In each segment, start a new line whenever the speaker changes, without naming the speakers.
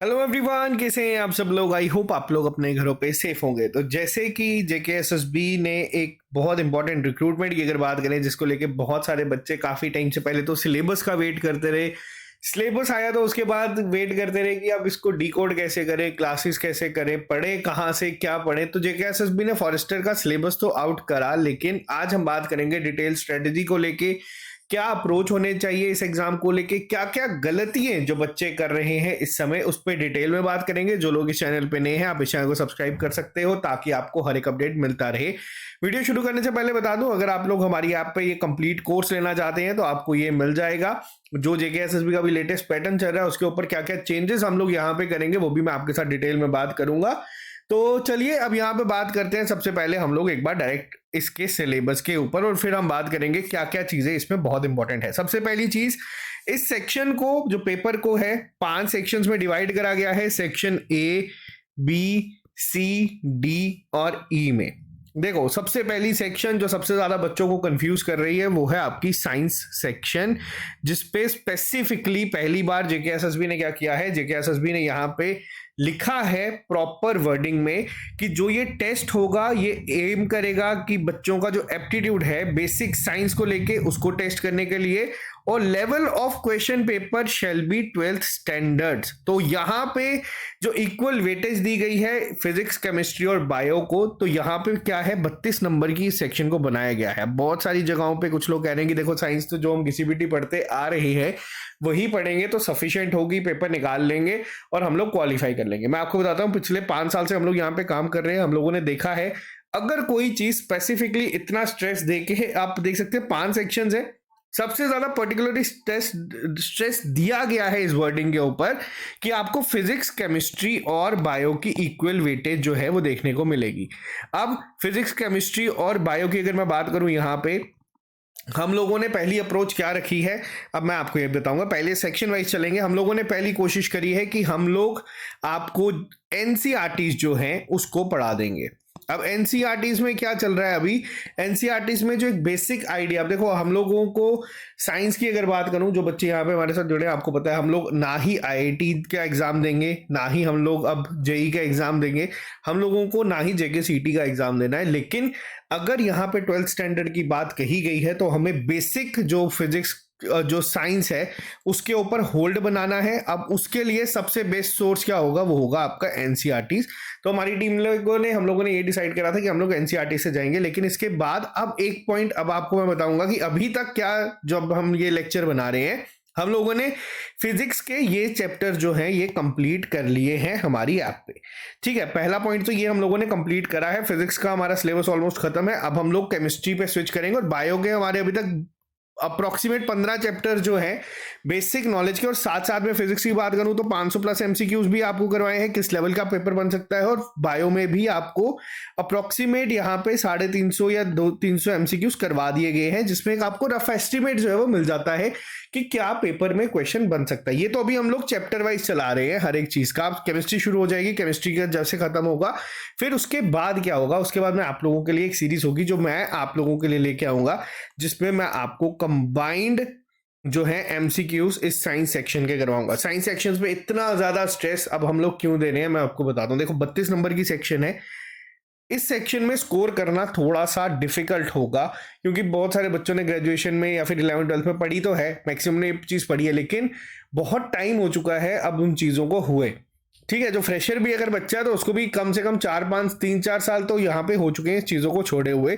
Hello everyone, कैसे हैं आप सब लोग। आई होप आप लोग अपने घरों पे सेफ होंगे। तो जैसे कि जेकेएसएसबी ने एक बहुत इंपॉर्टेंट रिक्रूटमेंट की अगर बात करें, जिसको लेके बहुत सारे बच्चे काफ़ी टाइम से पहले तो सिलेबस का वेट करते रहे। सिलेबस आया तो उसके बाद वेट करते रहे कि अब इसको डिकोड कैसे करें, क्लासेस कैसे करें, पढ़े कहाँ से, क्या पढ़े। तो जेकेएसएसबी ने फॉरेस्टर का सिलेबस तो आउट करा, लेकिन आज हम बात करेंगे डिटेल स्ट्रेटेजी को लेके, क्या अप्रोच होने चाहिए इस एग्जाम को लेके, क्या क्या गलतियां जो बच्चे कर रहे हैं इस समय, उस पर डिटेल में बात करेंगे। जो लोग इस चैनल पे नए हैं, आप इस चैनल को सब्सक्राइब कर सकते हो ताकि आपको हर एक अपडेट मिलता रहे। वीडियो शुरू करने से पहले बता दूं, अगर आप लोग हमारी ऐप पे ये कंप्लीट कोर्स लेना चाहते हैं तो आपको ये मिल जाएगा। जो जेकेएसएसबी का भी लेटेस्ट पैटर्न चल रहा है, उसके ऊपर क्या क्या चेंजेस हम लोग यहाँ पे करेंगे वो भी मैं आपके साथ डिटेल में बात करूंगा। तो चलिए अब यहाँ पे बात करते हैं। सबसे पहले हम लोग एक बार डायरेक्ट इसके सिलेबस के ऊपर, और फिर हम बात करेंगे क्या क्या चीजें इसमें बहुत इंपॉर्टेंट है। सबसे पहली चीज, इस सेक्शन को, जो पेपर को है, 5 सेक्शंस में डिवाइड करा गया है। Section A, B, C, D और ई में। देखो, सबसे पहली सेक्शन जो सबसे ज्यादा बच्चों को कंफ्यूज कर रही है वो है आपकी साइंस सेक्शन, जिसपे स्पेसिफिकली पहली बार जेकेएसएसबी ने क्या किया है, जेकेएसएसबी ने यहाँ पे लिखा है प्रॉपर वर्डिंग में कि जो ये टेस्ट होगा ये एम करेगा कि बच्चों का जो एप्टीट्यूड है बेसिक साइंस को लेके उसको टेस्ट करने के लिए, और level of question paper shall be 12th standards. तो यहाँ पे जो इक्वल वेटेज दी गई है फिजिक्स, केमिस्ट्री और बायो को, तो यहाँ पे क्या है, 32 नंबर की सेक्शन को बनाया गया है। बहुत सारी जगहों पे कुछ लोग कह रहे हैं कि देखो साइंस तो जो हम किसी भी पढ़ते आ रही है वही पढ़ेंगे तो सफिशिएंट होगी, पेपर निकाल लेंगे और हम लोग क्वालिफाई कर लेंगे। मैं आपको बताता हूँ, पिछले 5 साल से हम लोग यहाँ पे काम कर रहे हैं। हम लोगों ने देखा है, अगर कोई चीज स्पेसिफिकली इतना स्ट्रेस दे के, आप देख सकते हैं 5 सेक्शंस है, सबसे ज्यादा पर्टिकुलरली स्ट्रेस दिया गया है इस वर्डिंग के ऊपर कि आपको फिजिक्स, केमिस्ट्री और बायो की इक्वल वेटेज जो है वो देखने को मिलेगी। अब फिजिक्स, केमिस्ट्री और बायो की अगर मैं बात करूं, यहाँ पे हम लोगों ने पहली अप्रोच क्या रखी है, अब मैं आपको ये बताऊंगा। पहले सेक्शन वाइज चलेंगे। हम लोगों ने पहली कोशिश करी है कि हम लोग आपको एनसीईआरटीज जो हैं उसको पढ़ा देंगे। अब एनसीईआरटीज में क्या चल रहा है अभी, एनसीईआरटीज में जो एक बेसिक आइडिया, अब देखो हम लोगों को साइंस की अगर बात करूं, जो बच्चे यहाँ पे हमारे साथ जुड़े हैं, आपको पता है हम लोग ना ही आईआईटी का एग्जाम देंगे, ना ही हम लोग अब जेई का एग्जाम देंगे, हम लोगों को ना ही जेकेसीटी का एग्जाम देना है। लेकिन अगर यहाँ पे 12th स्टैंडर्ड की बात कही गई है तो हमें बेसिक जो फिजिक्स, जो साइंस है उसके ऊपर होल्ड बनाना है। अब उसके लिए सबसे बेस्ट सोर्स क्या होगा, वो होगा आपका एनसीईआरटी। तो हमारी टीम लोगों ने, हम लोगों ने ये डिसाइड करा था कि हम लोग एनसीईआरटी से जाएंगे। लेकिन इसके बाद अब एक पॉइंट अब आपको मैं बताऊंगा कि अभी तक क्या, जब हम ये लेक्चर बना रहे हैं, हम लोगों ने फिजिक्स के ये चैप्टर जो हैं ये कंप्लीट कर लिए हैं हमारी ऐप पे। ठीक है, पहला पॉइंट तो ये हम लोगों ने कंप्लीट करा है। फिजिक्स का हमारा सिलेबस ऑलमोस्ट खत्म है। अब हम लोग केमिस्ट्री पे स्विच करेंगे, और बायो के हमारे अभी तक अप्रोक्सीमेट 15 चैप्टर जो है बेसिक नॉलेज के, और साथ साथ में फिजिक्स की बात करूं तो 500 प्लस एमसीक्यूज भी आपको करवाए हैं, किस लेवल का पेपर बन सकता है। और बायो में भी आपको अप्रोक्सीमेट यहाँ पे 350 या 300 एमसीक्यूज करवा दिए गए हैं, जिसमें आपको रफ एस्टिमेट जो है वो मिल जाता है कि क्या पेपर में क्वेश्चन बन सकता है। ये तो अभी हम लोग चैप्टर वाइज चला रहे हैं हर एक चीज का। केमिस्ट्री शुरू हो जाएगी, केमिस्ट्री का जब से खत्म होगा, फिर उसके बाद क्या होगा, उसके बाद में आप लोगों के लिए एक सीरीज होगी जो मैं आप लोगों के लिए लेके आऊंगा, जिसमें मैं आपको कंबाइंड जो है एमसीक्यूज इस साइंस सेक्शन के करवाऊंगा। साइंस सेक्शंस में इतना ज्यादा स्ट्रेस अब हम लोग क्यों दे रहे हैं, मैं आपको बताता हूं। देखो, 32 नंबर की सेक्शन है। इस सेक्शन में स्कोर करना थोड़ा सा डिफिकल्ट होगा, क्योंकि बहुत सारे बच्चों ने ग्रेजुएशन में या फिर 11th-12th में पढ़ी तो है, मैक्सिमम ने चीज पढ़ी है, लेकिन बहुत टाइम हो चुका है अब उन चीजों को हुए। ठीक है, जो फ्रेशर भी अगर बच्चा है तो उसको भी कम से कम 3-4 साल तो यहाँ पे हो चुके हैं इस चीजों को छोड़े हुए।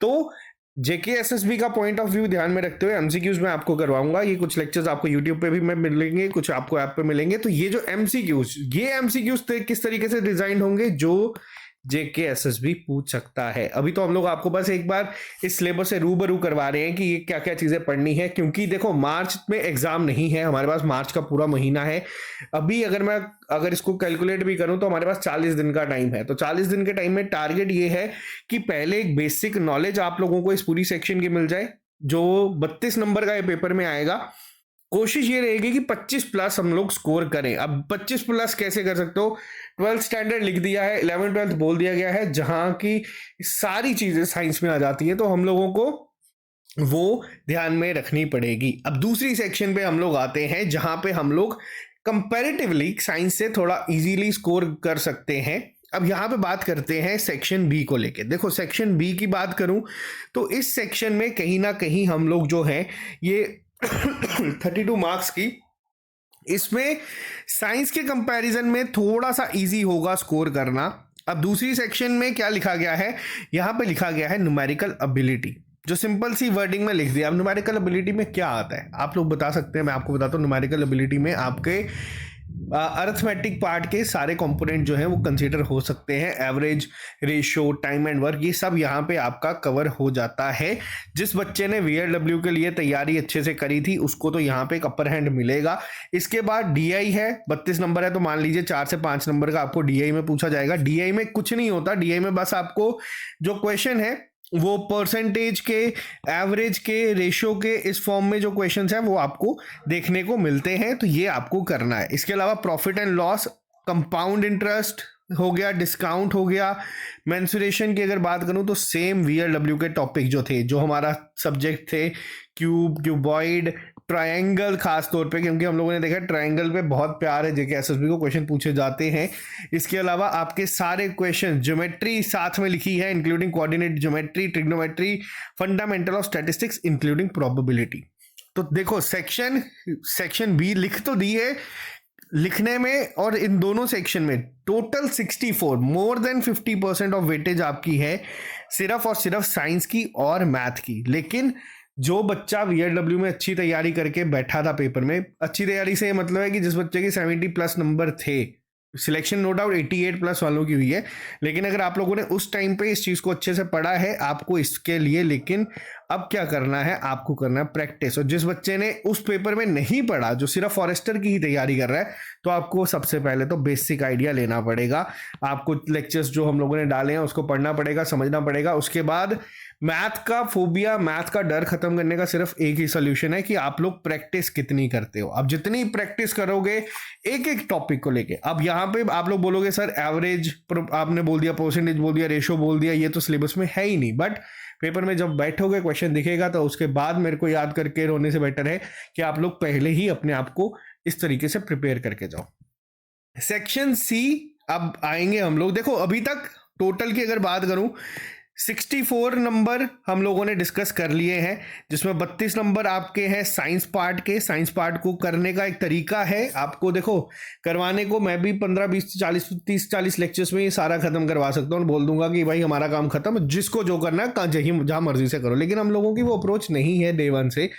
तो जेकेएसएसबी का पॉइंट ऑफ व्यू ध्यान में रखते हुए एमसीक्यूज मैं आपको करवाऊंगा। ये कुछ लेक्चर्स आपको यूट्यूब पे भी मैं मिलेंगे, कुछ आपको ऐप पे मिलेंगे। तो ये जो एमसीक्यूज, ये एमसीक्यूज किस तरीके से डिजाइन होंगे जो जेकेएसएसबी पूछ सकता है। अभी तो हम लोग आपको बस एक बार इस सिलेबस से रूबरू करवा रहे हैं कि ये क्या क्या चीजें पढ़नी है, क्योंकि देखो मार्च में एग्जाम नहीं है हमारे पास, मार्च का पूरा महीना है अभी। अगर इसको कैलकुलेट भी करूं तो हमारे पास 40 दिन का टाइम है। तो 40 दिन के टाइम में टारगेट ये है कि पहले एक बेसिक नॉलेज आप लोगों को इस पूरी सेक्शन की मिल जाए, जो 32 नंबर का ये पेपर में आएगा। कोशिश ये रहेगी कि 25 प्लस हम लोग स्कोर करें। अब 25 प्लस कैसे कर सकते हो, 12th स्टैंडर्ड लिख दिया है, 11th-12th बोल दिया गया है, जहां की सारी चीजें साइंस में आ जाती है, तो हम लोगों को वो ध्यान में रखनी पड़ेगी। अब दूसरी सेक्शन पे हम लोग आते हैं, जहां पे हम लोग कंपैरेटिवली साइंस से थोड़ा इजीली स्कोर कर सकते हैं। अब यहाँ पे बात करते हैं सेक्शन बी को लेके। देखो सेक्शन बी की बात करूं तो इस सेक्शन में कहीं ना कहीं हम लोग जो है ये 32 मार्क्स की, इसमें साइंस के कंपैरिजन में थोड़ा सा इजी होगा स्कोर करना। अब दूसरी सेक्शन में क्या लिखा गया है, यहाँ पे लिखा गया है न्यूमेरिकल एबिलिटी, जो सिंपल सी वर्डिंग में लिख दिया। अब न्यूमेरिकल एबिलिटी में क्या आता है आप लोग बता सकते हैं, मैं आपको बताता हूँ। न्यूमेरिकल एबिलिटी में आपके अरिथमेटिक पार्ट के सारे कंपोनेंट जो हैं वो कंसीडर हो सकते हैं। Average, ratio, time and work, ये सब यहाँ पे आपका कवर हो जाता है। जिस बच्चे ने वीएलडब्ल्यू के लिए तैयारी अच्छे से करी थी उसको तो यहाँ पे एक अपर हैंड मिलेगा। इसके बाद डीआई है, 32 नंबर है तो मान लीजिए 4 से 5 नंबर का आपको डीआई में पूछा जाएगा। डीआई में कुछ नहीं होता, डीआई में बस आपको जो क्वेश्चन है वो परसेंटेज के, एवरेज के, रेशियो के इस फॉर्म में जो क्वेश्चंस हैं वो आपको देखने को मिलते हैं, तो ये आपको करना है। इसके अलावा profit and loss, compound interest हो गया, डिस्काउंट हो गया। मेंसुरेशन की अगर बात करूं तो सेम वीएलडब्ल्यू के टॉपिक जो थे, जो हमारा सब्जेक्ट थे, क्यूब, क्यूबॉइड, ट्रायंगल, खास तौर पे क्योंकि हम लोगों ने देखा ट्रायंगल पे बहुत प्यार है, जेके एसएसबी को क्वेश्चन पूछे जाते हैं। इसके अलावा आपके सारे क्वेश्चन, ज्योमेट्री साथ में लिखी है including coordinate geometry, trigonometry, fundamental of statistics including probability. तो देखो सेक्शन बी लिख तो दी है, लिखने में और इन दोनों सेक्शन में total 64, more than 50% of weightage आपकी है सिर्फ और सिर्फ साइंस की और मैथ की। लेकिन जो बच्चा वीएलडब्ल्यू में अच्छी तैयारी करके बैठा था पेपर में, अच्छी तैयारी से मतलब है कि जिस बच्चे के 70+ नंबर थे, सिलेक्शन नो डाउट 88+ वालों की हुई है, लेकिन अगर आप लोगों ने उस टाइम पे इस चीज को अच्छे से पढ़ा है आपको इसके लिए, लेकिन अब क्या करना है, आपको करना है प्रैक्टिस। और जिस बच्चे ने उस पेपर में नहीं पढ़ा, जो सिर्फ फॉरेस्टर की ही तैयारी कर रहा है, तो आपको सबसे पहले तो बेसिक आइडिया लेना पड़ेगा। आपको लेक्चर्स जो हम लोगों ने डाले हैं उसको पढ़ना पड़ेगा, समझना पड़ेगा। उसके बाद मैथ का फोबिया, मैथ का डर खत्म करने का सिर्फ एक ही सोल्यूशन है कि आप लोग प्रैक्टिस कितनी करते हो। अब जितनी प्रैक्टिस करोगे एक एक टॉपिक को लेके, अब यहाँ पे आप लोग बोलोगे सर एवरेज आपने बोल दिया, परसेंटेज बोल दिया, रेशियो बोल दिया, ये तो सिलेबस में है ही नहीं। बट पेपर में जब बैठोगे क्वेश्चन दिखेगा तो उसके बाद मेरे को याद करके रोने से बेटर है कि आप लोग पहले ही अपने आप को इस तरीके से प्रिपेयर करके जाओ। सेक्शन सी अब आएंगे हम लोग। देखो अभी तक टोटल की अगर बात करूं 64 नंबर हम लोगों ने डिस्कस कर लिए हैं, जिसमें 32 नंबर आपके हैं साइंस पार्ट के। साइंस पार्ट को करने का एक तरीका है आपको, देखो करवाने को मैं भी 15, 20, 40, 30, 40 लेक्चर्स में ये सारा खत्म करवा सकता हूँ और बोल दूंगा कि भाई हमारा काम खत्म, जिसको जो करना है जहाँ मर्जी से करो। लेकिन हम लोगों की वो अप्रोच नहीं है डे वन से।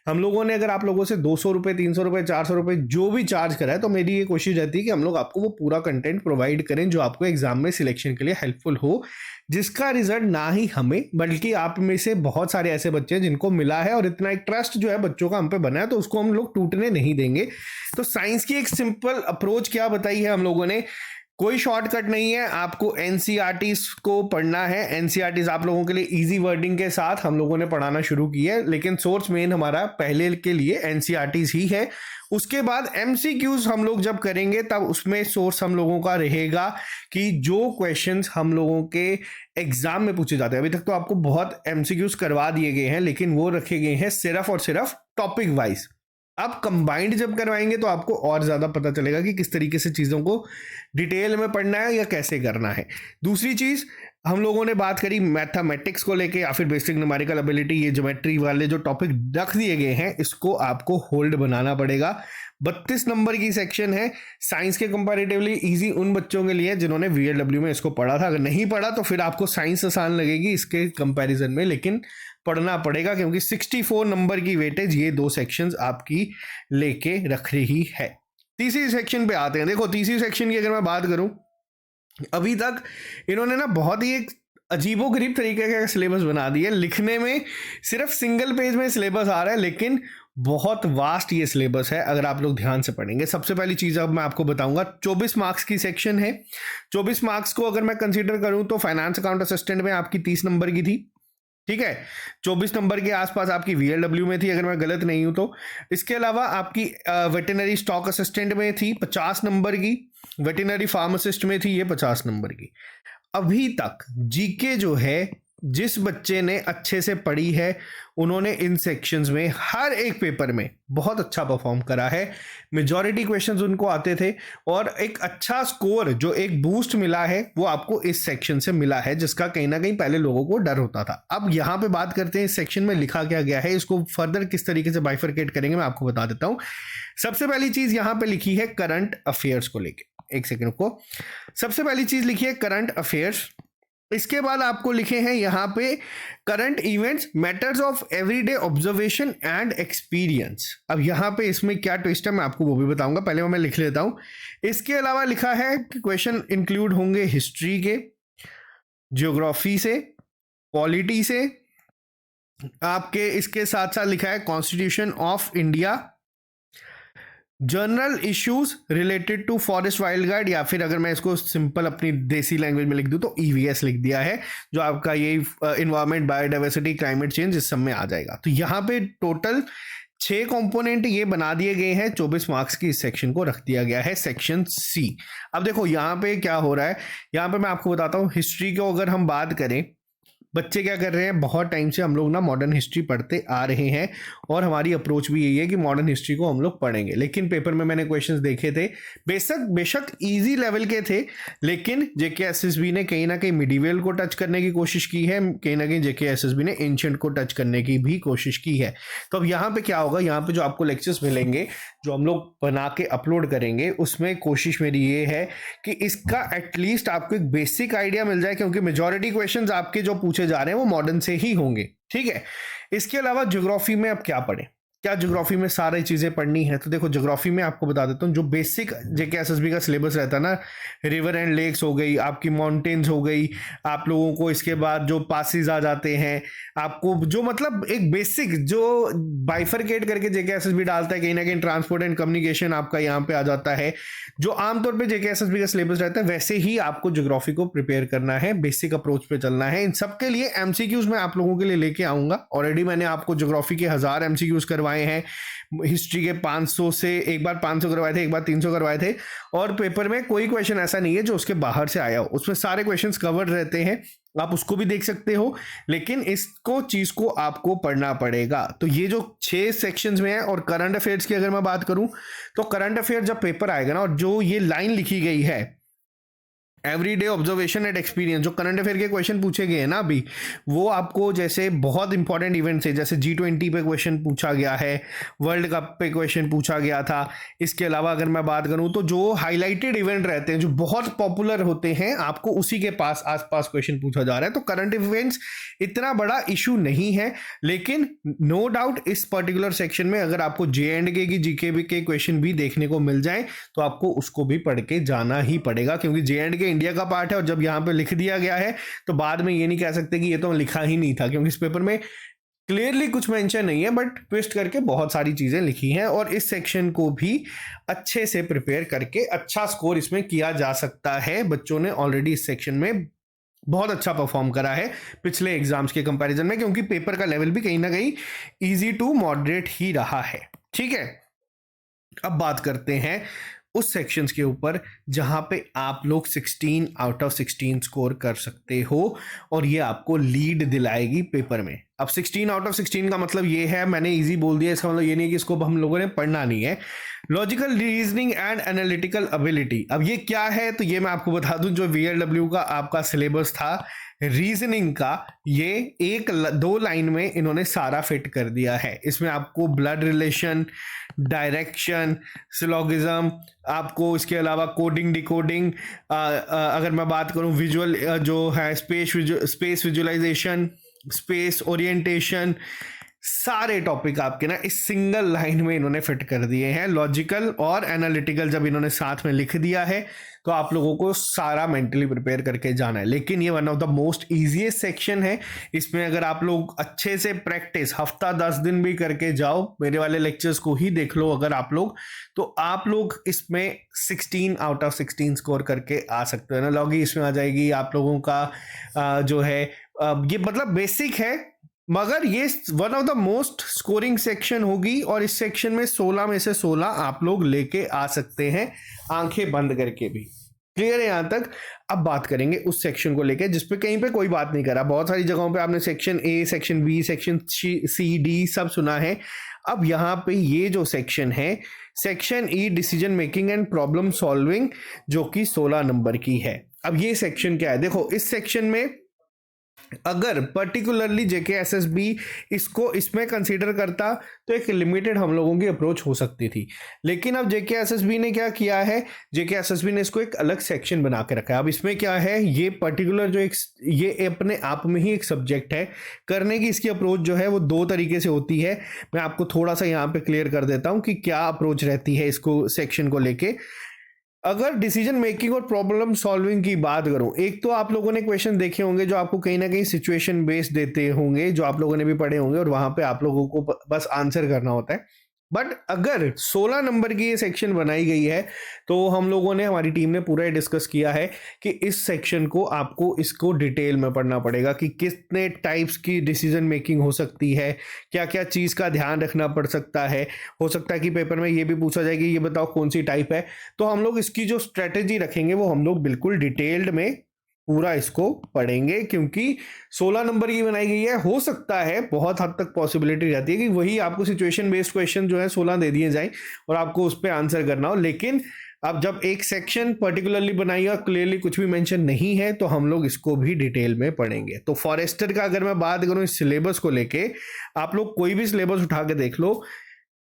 हम लोगों ने अगर आप लोगों से 200 रुपये, 300 रुपये, 400 रुपये जो भी चार्ज करा है, तो मेरी ये कोशिश रहती है कि हम लोग आपको वो पूरा कंटेंट प्रोवाइड करें जो आपको एग्जाम में सिलेक्शन के लिए हेल्पफुल हो, जिसका रिजल्ट ना ही हमें बल्कि आप में से बहुत सारे ऐसे बच्चे हैं जिनको मिला है, और इतना एक ट्रस्ट जो है बच्चों का हम पे बना है, तो उसको हम लोग टूटने नहीं देंगे। तो साइंस की एक सिंपल अप्रोच क्या बताई है हम लोगों ने, कोई शॉर्टकट नहीं है, आपको एनसीईआरटीज को पढ़ना है। एनसीईआरटीज आप लोगों के लिए इजी वर्डिंग के साथ हम लोगों ने पढ़ाना शुरू किया है, लेकिन सोर्स मेन हमारा पहले के लिए एनसीईआरटीज ही है। उसके बाद एमसीक्यूज हम लोग जब करेंगे तब उसमें सोर्स हम लोगों का रहेगा कि जो क्वेश्चंस हम लोगों के एग्जाम में पूछे जाते हैं। अभी तक तो आपको बहुत एमसीक्यूज करवा दिए गए हैं, लेकिन वो रखे गए हैं सिर्फ और सिर्फ टॉपिक वाइज। अब कंबाइंड जब करवाएंगे तो आपको और ज़्यादा पता चलेगा कि किस तरीके से चीज़ों को डिटेल में पढ़ना है या कैसे करना है। दूसरी चीज़ हम लोगों ने बात करी मैथमेटिक्स को लेके या फिर बेसिक न्यूमेरिकल एबिलिटी, ये ज्योमेट्री वाले जो टॉपिक रख दिए गए हैं इसको आपको होल्ड बनाना पड़ेगा। 32 नंबर की सेक्शन है, साइंस के कंपैरेटिवली इजी उन बच्चों के लिए जिन्होंने वीएलडब्ल्यू में इसको पढ़ा था। अगर नहीं पढ़ा तो फिर आपको साइंस आसान लगेगी इसके कंपैरिजन में, लेकिन पढ़ना पड़ेगा क्योंकि 64 नंबर की वेटेज ये दो सेक्शंस आपकी लेके रख रही है। तीसरी सेक्शन पे आते हैं। देखो तीसरी सेक्शन की अगर मैं बात करूं, अभी तक इन्होंने ना बहुत ही एक अजीबोगरीब तरीके का सिलेबस बना दिया। लिखने में सिर्फ सिंगल पेज में सिलेबस आ रहा है, लेकिन बहुत वास्ट ये सिलेबस है अगर आप लोग ध्यान से पढ़ेंगे। सबसे पहली चीज़ अब मैं आपको बताऊंगा, 24 मार्क्स की सेक्शन है। 24 मार्क्स को अगर मैं कंसीडर करूं तो फाइनेंस अकाउंट असिस्टेंट में आपकी 30 नंबर की थी, ठीक है। 24 नंबर के आसपास आपकी वीएलडब्ल्यू में थी अगर मैं गलत नहीं हूं तो। इसके अलावा आपकी वेटरनरी स्टॉक असिस्टेंट में थी 50 नंबर की, वेटरनरी फार्मासिस्ट में थी ये 50 नंबर की। अभी तक जीके जो है जिस बच्चे ने अच्छे से पढ़ी है उन्होंने इन सेक्शंस में हर एक पेपर में बहुत अच्छा परफॉर्म करा है। मेजॉरिटी क्वेश्चंस उनको आते थे और एक अच्छा स्कोर, जो एक बूस्ट मिला है वो आपको इस सेक्शन से मिला है, जिसका कहीं ना कहीं पहले लोगों को डर होता था। अब यहाँ पे बात करते हैं इस सेक्शन में लिखा क्या गया है, इसको फर्दर किस तरीके से बाइफरकेट करेंगे मैं आपको बता देता हूँ। सबसे पहली चीज यहाँ पे लिखी है करंट अफेयर्स को लेके, एक सेकेंड को। सबसे पहली चीज लिखी है करंट अफेयर्स, इसके बाद आपको लिखे हैं यहाँ पे current events, matters of everyday observation and experience. अब यहाँ पे इसमें क्या ट्विस्ट है मैं आपको वो भी बताऊंगा, पहले वो मैं लिख लेता हूं। इसके अलावा लिखा है कि क्वेश्चन इंक्लूड होंगे हिस्ट्री के, ज्योग्राफी से, पॉलिटी से, आपके इसके साथ साथ लिखा है constitution of India, general issues related to forest wild guard, या फिर अगर मैं इसको सिंपल अपनी देसी लैंग्वेज में लिख दूं तो ईवीएस लिख दिया है, जो आपका ये इन्वायरमेंट, बायोडाइवर्सिटी, क्लाइमेट चेंज इस सब में आ जाएगा। तो यहाँ पे टोटल 6 कंपोनेंट ये बना दिए गए हैं, 24 मार्क्स की इस सेक्शन को रख दिया गया है, सेक्शन सी। अब देखो यहाँ पे क्या हो रहा है, यहाँ पे मैं आपको बताता हूँ। हिस्ट्री को अगर हम बात करें, बच्चे क्या कर रहे हैं, बहुत टाइम से हम लोग ना मॉडर्न हिस्ट्री पढ़ते आ रहे हैं और हमारी अप्रोच भी यही है कि मॉडर्न हिस्ट्री को हम लोग पढ़ेंगे। लेकिन पेपर में मैंने क्वेश्चंस देखे थे, बेशक इजी लेवल के थे, लेकिन जेके एसएसबी ने कहीं ना कहीं मिडिवल को टच करने की कोशिश की है, कहीं ना कहीं जेके एसएसबी ने एंशिएंट को टच करने की भी कोशिश की है। तो अब यहाँ पे क्या होगा, यहाँ पे जो आपको लेक्चर्स मिलेंगे जो हम लोग बना के अपलोड करेंगे, उसमें कोशिश मेरी ये है कि इसका एटलीस्ट आपको एक बेसिक आइडिया मिल जाए, क्योंकि मेजॉरिटी क्वेश्चंस आपके जो पूछे जा रहे हैं वो मॉडर्न से ही होंगे, ठीक है। इसके अलावा ज्योग्राफी में अब क्या पढ़ें, क्या ज्योग्राफी में सारी चीजें पढ़नी है? तो देखो ज्योग्राफी में आपको बता देता हूँ, जो बेसिक जेके एसएसबी का सिलेबस रहता है ना, रिवर एंड लेक्स हो गई, आपकी माउंटेन्स हो गई, आप लोगों को इसके बाद जो पासिस आ जाते हैं, आपको जो मतलब एक बेसिक जो बाइफरकेट करके जेके एसएसबी डालता है, कहीं ना कहीं ट्रांसपोर्ट एंड कम्युनिकेशन आपका यहाँ पे आ जाता है, जो आमतौर पर जेके एसएसबी का सिलेबस रहता है, वैसे ही आपको ज्योग्राफी को प्रिपेयर करना है, बेसिक अप्रोच पे चलना है। इन सबके लिए एमसीक्यूज मैं आप लोगों के लिए लेके आऊंगा। ऑलरेडी मैंने आपको ज्योग्राफी के 1000 एमसीक्यूज करवाए हैं, हिस्ट्री के 500 से, एक बार 500 करवाए थे, एक बार 300 करवाए थे, और पेपर में कोई क्वेश्चन ऐसा नहीं है जो उसके बाहर से आया हो, उसमें सारे क्वेश्चंस कवर रहते हैं, आप उसको भी देख सकते हो, लेकिन इसको चीज को आपको पढ़ना पड़ेगा। तो ये जो 6 सेक्शंस में है, और करंट अफेयर्स की अगर मैं बात करूं तो करंट अफेयर जब पेपर आएगा ना, और जो ये लाइन लिखी गई है एवरीडे ऑब्जर्वेशन एंड एक्सपीरियंस, जो करंट अफेयर के क्वेश्चन पूछे गए हैं ना अभी, वो आपको जैसे बहुत इंपॉर्टेंट इवेंट्स है, जैसे G20 पे क्वेश्चन पूछा गया है, वर्ल्ड कप पे क्वेश्चन पूछा गया था। इसके अलावा अगर मैं बात करूं तो जो हाईलाइटेड इवेंट रहते हैं, जो बहुत पॉपुलर होते हैं, आपको उसी के पास आसपास क्वेश्चन पूछा जा रहा है। तो करंट इवेंट्स इतना बड़ा इशू नहीं है, लेकिन नो डाउट इस पर्टिकुलर सेक्शन में अगर आपको J&K की जीके के क्वेश्चन भी देखने को मिल जाए तो आपको उसको भी पढ़ के जाना ही पड़ेगा, क्योंकि J&K इंडिया का पार्ट है, और जब यहां पे लिख दिया गया है तो बाद में ये नहीं कह सकते कि ये तो लिखा ही नहीं था, क्योंकि इस पेपर में क्लियरली कुछ मेंशन नहीं है, बट ट्विस्ट करके बहुत सारी चीजें लिखी हैं, और इस सेक्शन को भी अच्छे से प्रिपेयर करके अच्छा स्कोर इसमें किया जा सकता है। बच्चों ने ऑलरेडी इस सेक्शन में बहुत अच्छा परफॉर्म करा है पिछले एग्जाम्स के कंपैरिजन में, क्योंकि पेपर का लेवल भी कहीं ना कहीं इजी टू मॉडरेट ही रहा है, ठीक है। अब बात करते हैं उस सेक्शंस के ऊपर जहां पे आप लोग 16 आउट ऑफ 16 स्कोर कर सकते हो, और ये आपको लीड दिलाएगी पेपर में। अब 16 आउट ऑफ 16 का मतलब ये है, मैंने इजी बोल दिया, इसका मतलब ये नहीं कि इसको हम लोगों ने पढ़ना नहीं है। Logical reasoning and analytical ability, अब ये क्या है तो ये मैं आपको बता दूं, जो VLW का आपका सिलेबस था रीजनिंग का, ये 1-2 लाइन में इन्होंने सारा फिट कर दिया है। इसमें आपको ब्लड रिलेशन, डायरेक्शन, सिलोगिज्म, आपको इसके अलावा कोडिंग, डिकोडिंग, अगर मैं बात करूं विजुअल जो है स्पेस विजुअलाइजेशन, स्पेस ओरिएंटेशन, सारे टॉपिक आपके ना इस सिंगल लाइन में इन्होंने फिट कर दिए हैं। लॉजिकल और एनालिटिकल जब इन्होंने साथ में लिख दिया है तो आप लोगों को सारा मेंटली प्रिपेयर करके जाना है। लेकिन ये one of the most easiest section है, इसमें अगर आप लोग अच्छे से प्रैक्टिस हफ्ता 10 दिन भी करके जाओ, मेरे वाले लेक्चर्स को ही देख लो अगर आप लोग, तो आप लोग इसमें 16 आउट ऑफ 16 स्कोर करके आ सकते हो। एनालॉजी इसमें आ जाएगी आप लोगों का, जो है ये मतलब बेसिक है, मगर ये one of the most scoring section होगी, और इस सेक्शन में 16 में से 16 आप लोग लेके आ सकते हैं आंखें बंद करके भी, क्लियर है यहाँ तक? अब बात करेंगे उस सेक्शन को लेके जिसपे कहीं पे कोई बात नहीं करा। बहुत सारी जगहों पे आपने section A, section B, section C, D सब सुना है। अब यहाँ पे ये जो सेक्शन है, section E decision making and problem solving, जो कि 16 नंबर की है। अब ये सेक्शन क्या है? देखो, इस सेक्शन में अगर पर्टिकुलरली जेकेएसएसबी इसको इसमें कंसीडर करता तो एक लिमिटेड हम लोगों की अप्रोच हो सकती थी, लेकिन अब जेकेएसएसबी ने क्या किया है, जेकेएसएसबी ने इसको एक अलग सेक्शन बना के रखा है। अब इसमें क्या है, ये पर्टिकुलर जो एक ये अपने आप में ही एक सब्जेक्ट है। करने की इसकी अप्रोच जो है वो 2 तरीके से होती है। मैं आपको थोड़ा सा यहाँ पे क्लियर कर देता हूँ कि क्या अप्रोच रहती है इसको सेक्शन को लेके। अगर डिसीजन मेकिंग और प्रॉब्लम सॉल्विंग की बात करूं, एक तो आप लोगों ने क्वेश्चन देखे होंगे जो आपको कहीं ना कहीं सिचुएशन बेस्ड देते होंगे, जो आप लोगों ने भी पढ़े होंगे, और वहां पे आप लोगों को बस आंसर करना होता है। बट अगर 16 नंबर की ये सेक्शन बनाई गई है तो हम लोगों ने, हमारी टीम ने पूरा डिस्कस किया है कि इस सेक्शन को आपको इसको डिटेल में पढ़ना पड़ेगा कि कितने टाइप्स की डिसीजन मेकिंग हो सकती है, क्या क्या चीज़ का ध्यान रखना पड़ सकता है। हो सकता है कि पेपर में ये भी पूछा जाए कि ये बताओ कौन सी टाइप है। तो हम लोग इसकी जो स्ट्रेटेजी रखेंगे वो हम लोग बिल्कुल डिटेल्ड में पूरा इसको पढ़ेंगे, क्योंकि 16 नंबर की बनाई गई है। हो सकता है, बहुत हद तक पॉसिबिलिटी रहती है कि वही आपको सिचुएशन बेस्ड क्वेश्चन जो है 16 दे दिए जाए और आपको उस पर आंसर करना हो। लेकिन अब जब एक सेक्शन पर्टिकुलरली बनाई और क्लियरली कुछ भी मेंशन नहीं है तो हम लोग इसको भी डिटेल में पढ़ेंगे। तो फॉरेस्टर का अगर मैं बात करूं इस सिलेबस को लेके, आप लोग कोई भी सिलेबस उठा के देख लो,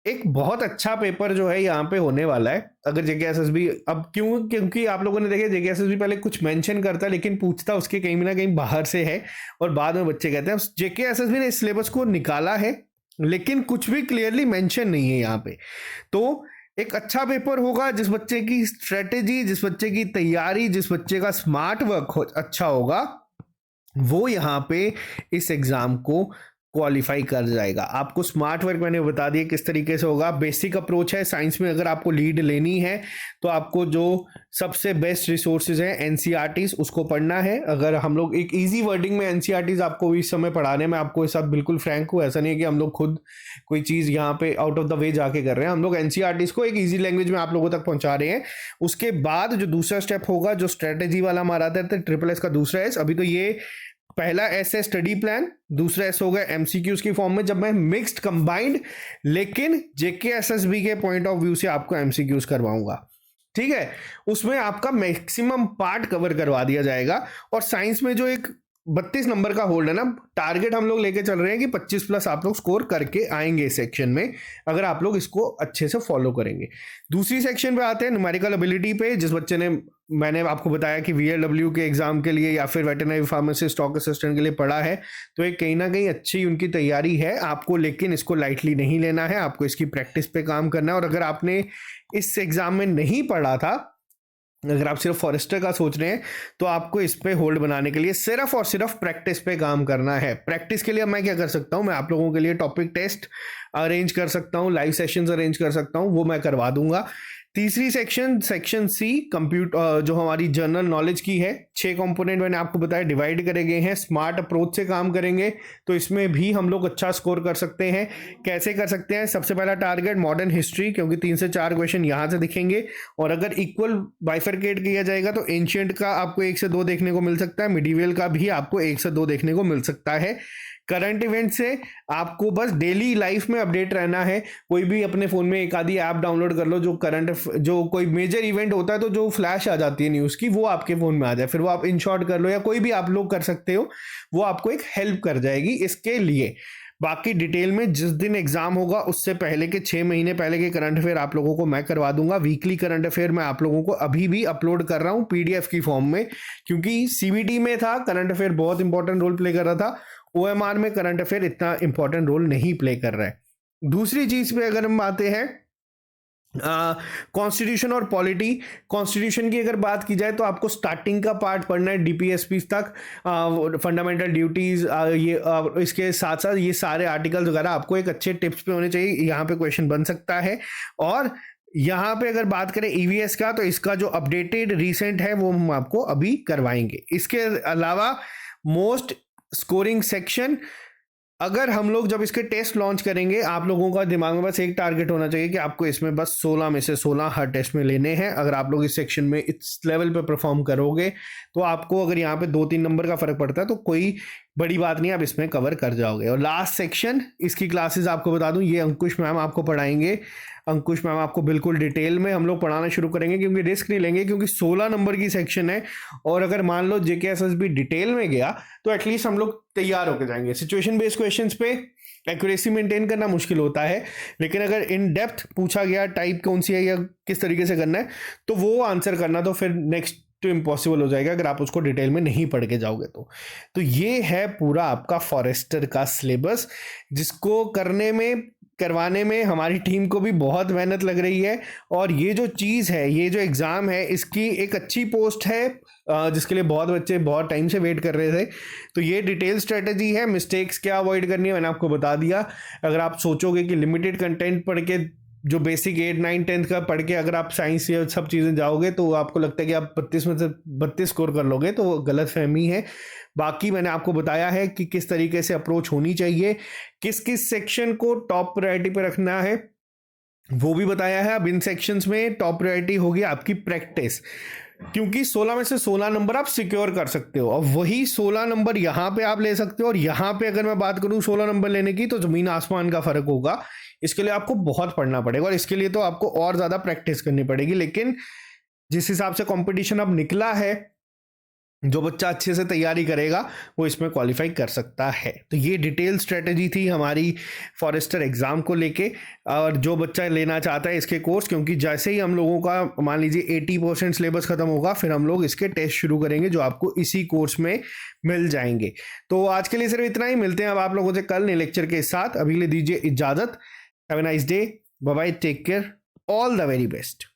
एक बहुत अच्छा पेपर जो है यहाँ पे होने वाला है। अगर जेकेएसएसबी, अब क्योंकि आप लोगों ने देखे जेकेएसएसबी पहले कुछ मेंशन करता है लेकिन पूछता उसके कहीं ना कहीं बाहर से है, और बाद में बच्चे कहते हैं। जेकेएसएसबी ने इस सिलेबस को निकाला है लेकिन कुछ भी क्लियरली मेंशन नहीं है यहाँ पे। तो एक अच्छा पेपर होगा, जिस बच्चे की स्ट्रेटेजी, जिस बच्चे की तैयारी, जिस बच्चे का स्मार्ट वर्क अच्छा होगा, वो यहाँ पे इस एग्जाम को क्वालिफाई कर जाएगा। आपको स्मार्ट वर्क मैंने बता दिया किस तरीके से होगा। बेसिक अप्रोच है साइंस में, अगर आपको लीड लेनी है तो आपको जो सबसे बेस्ट रिसोर्सेज हैं एनसीईआरटीज, उसको पढ़ना है। अगर हम लोग एक इजी वर्डिंग में एनसीईआरटीज आपको इस समय पढ़ाने में, आपको इस सब बिल्कुल फ्रैंक हूँ, ऐसा नहीं है कि हम लोग खुद कोई चीज़ यहाँ पे आउट ऑफ द वे जाके कर रहे हैं। हम लोग एनसीईआरटीज को एक ईजी लैंग्वेज में आप लोगों तक पहुंचा रहे हैं। उसके बाद जो दूसरा स्टेप होगा, जो स्ट्रेटेजी वाला हमारा था ट्रिपल एस का दूसरा एस, अभी तो ये पहला एस है स्टडी प्लान, दूसरा एस होगा एमसीक्यूज की फॉर्म में, जब मैं मिक्स्ड कंबाइंड लेकिन जेकेएसएसबी के पॉइंट ऑफ व्यू से आपको एमसीक्यूज करवाऊंगा। ठीक है, उसमें आपका मैक्सिमम पार्ट कवर करवा दिया जाएगा। और साइंस में जो एक 32 नंबर का होल्ड है ना, टारगेट हम लोग लेके चल रहे हैं कि 25 प्लस आप लोग स्कोर करके आएंगे इस सेक्शन में, अगर आप लोग इसको अच्छे से फॉलो करेंगे। दूसरी सेक्शन पे आते हैं न्यूमेरिकल एबिलिटी पे। जिस बच्चे ने, मैंने आपको बताया कि वीएलडब्ल्यू के एग्जाम के लिए या फिर वेटरनरी फार्मासिस्ट, स्टॉक असिस्टेंट के लिए पढ़ा है, तो एक कहीं ना कहीं अच्छी उनकी तैयारी है आपको, लेकिन इसको लाइटली नहीं लेना है, आपको इसकी प्रैक्टिस पे काम करना है। और अगर आपने इस एग्जाम में नहीं पढ़ा था, अगर आप सिर्फ फॉरेस्टर का सोच रहे हैं, तो आपको इस पे होल्ड बनाने के लिए सिर्फ और सिर्फ प्रैक्टिस पे काम करना है। प्रैक्टिस के लिए मैं क्या कर सकता हूं, मैं आप लोगों के लिए टॉपिक टेस्ट अरेंज कर सकता हूं, लाइव सेशंस अरेंज कर सकता हूं, वो मैं करवा दूंगा। तीसरी सेक्शन सी कंप्यूटर, जो हमारी जनरल नॉलेज की है। 6 कंपोनेंट मैंने आपको बताया डिवाइड करे गए हैं। स्मार्ट अप्रोच से काम करेंगे तो इसमें भी हम लोग अच्छा स्कोर कर सकते हैं। कैसे कर सकते हैं? सबसे पहला टारगेट मॉडर्न हिस्ट्री, क्योंकि 3 से 4 क्वेश्चन यहाँ से दिखेंगे। और अगर इक्वल बाइफरकेट किया जाएगा तो एंशिएंट का आपको 1 से 2 देखने को मिल सकता है, मिडिवल का भी आपको 1 से 2 देखने को मिल सकता है। करंट इवेंट से आपको बस डेली लाइफ में अपडेट रहना है। कोई भी अपने फोन में एक आधी ऐप डाउनलोड कर लो, जो कोई मेजर इवेंट होता है तो जो फ्लैश आ जाती है न्यूज़ की, वो आपके फोन में आ जाए, फिर वो आप इन शॉर्ट कर लो, या कोई भी आप लोग कर सकते हो, वो आपको एक हेल्प कर जाएगी इसके लिए। बाकी डिटेल में जिस दिन एग्जाम होगा उससे पहले के 6 महीने पहले के करंट अफेयर आप लोगों को मैं करवा दूंगा। वीकली करंट अफेयर मैं आप लोगों को अभी भी अपलोड कर रहा हूं पीडीएफ की फॉर्म में, क्योंकि सीबीटी में था करंट अफेयर बहुत इंपॉर्टेंट रोल प्ले कर रहा था, ओएमआर में करंट अफेयर इतना इंपॉर्टेंट रोल नहीं प्ले कर रहा है। दूसरी चीज पे अगर हम आते हैं, कॉन्स्टिट्यूशन और पॉलिटी। कॉन्स्टिट्यूशन की अगर बात की जाए तो आपको स्टार्टिंग का पार्ट पढ़ना है डीपीएसपी तक, फंडामेंटल ड्यूटीज, इसके साथ साथ ये सारे आर्टिकल्स वगैरह आपको एक अच्छे टिप्स पे होने चाहिए, यहाँ पे क्वेश्चन बन सकता है। और यहाँ पे अगर बात करें ईवीएस का, तो इसका जो अपडेटेड रिसेंट है वो हम आपको अभी करवाएंगे। इसके अलावा मोस्ट स्कोरिंग सेक्शन, अगर हम लोग जब इसके टेस्ट लॉन्च करेंगे, आप लोगों का दिमाग में बस एक टारगेट होना चाहिए कि आपको इसमें बस 16 में से 16 हर टेस्ट में लेने हैं। अगर आप लोग इस सेक्शन में इस लेवल पे परफॉर्म करोगे तो आपको अगर यहाँ पे 2-3 नंबर का फर्क पड़ता है तो कोई बड़ी बात नहीं, आप इसमें कवर कर जाओगे। और लास्ट सेक्शन, इसकी क्लासेस आपको बता दूं, ये अंकुश मैम आपको पढ़ाएंगे। अंकुश मैम आपको बिल्कुल डिटेल में हम लोग पढ़ाना शुरू करेंगे, क्योंकि रिस्क नहीं लेंगे, क्योंकि 16 नंबर की सेक्शन है। और अगर मान लो JKSSB डिटेल में गया तो एटलीस्ट हम लोग तैयार होकर जाएंगे। सिचुएशन बेस्ड क्वेश्चंस पे एक्यूरेसी मेंटेन करना मुश्किल होता है, लेकिन अगर इन डेप्थ पूछा गया टाइप कौन सी है या किस तरीके से करना है तो वो आंसर करना तो फिर नेक्स्ट तो इम्पॉसिबल हो जाएगा अगर आप उसको डिटेल में नहीं पढ़ के जाओगे तो ये है पूरा आपका फॉरेस्टर का सिलेबस, जिसको करवाने में हमारी टीम को भी बहुत मेहनत लग रही है। और ये जो चीज़ है, ये जो एग्ज़ाम है, इसकी एक अच्छी पोस्ट है जिसके लिए बहुत बच्चे बहुत टाइम से वेट कर रहे थे। तो ये डिटेल स्ट्रेटजी है। मिस्टेक्स क्या अवॉइड करनी है मैंने आपको बता दिया। अगर आप सोचोगे कि लिमिटेड कंटेंट पढ़ के, जो बेसिक 8, 9, 10 का पढ़ के अगर आप साइंस या सब चीज़ें जाओगे तो आपको लगता है कि आप 32 में से 32 स्कोर कर लोगे, तो गलत फहमी है। बाकी मैंने आपको बताया है कि किस तरीके से अप्रोच होनी चाहिए, किस किस सेक्शन को टॉप प्रायोरिटी पे रखना है वो भी बताया है। अब इन सेक्शंस में टॉप प्रायोरिटी होगी आपकी प्रैक्टिस, क्योंकि 16 में से 16 नंबर आप सिक्योर कर सकते हो और वही 16 नंबर यहाँ पे आप ले सकते हो। और यहाँ पे अगर मैं बात करूँ 16 नंबर लेने की तो जमीन आसमान का फर्क होगा। इसके लिए आपको बहुत पढ़ना पड़ेगा और इसके लिए तो आपको और ज़्यादा प्रैक्टिस करनी पड़ेगी। लेकिन जिस हिसाब से कंपटीशन अब निकला है, जो बच्चा अच्छे से तैयारी करेगा वो इसमें क्वालिफाई कर सकता है। तो ये डिटेल स्ट्रेटजी थी हमारी फॉरेस्टर एग्ज़ाम को लेके। और जो बच्चा लेना चाहता है इसके कोर्स, क्योंकि जैसे ही हम लोगों का मान लीजिए 80% सिलेबस खत्म होगा, फिर हम लोग इसके टेस्ट शुरू करेंगे जो आपको इसी कोर्स में मिल जाएंगे। तो आज के लिए सिर्फ इतना ही। मिलते हैं अब आप लोगों से कल नए लेक्चर के साथ। अभी ले दीजिए इजाज़त। Have a nice day, bye bye, take care, all the very best.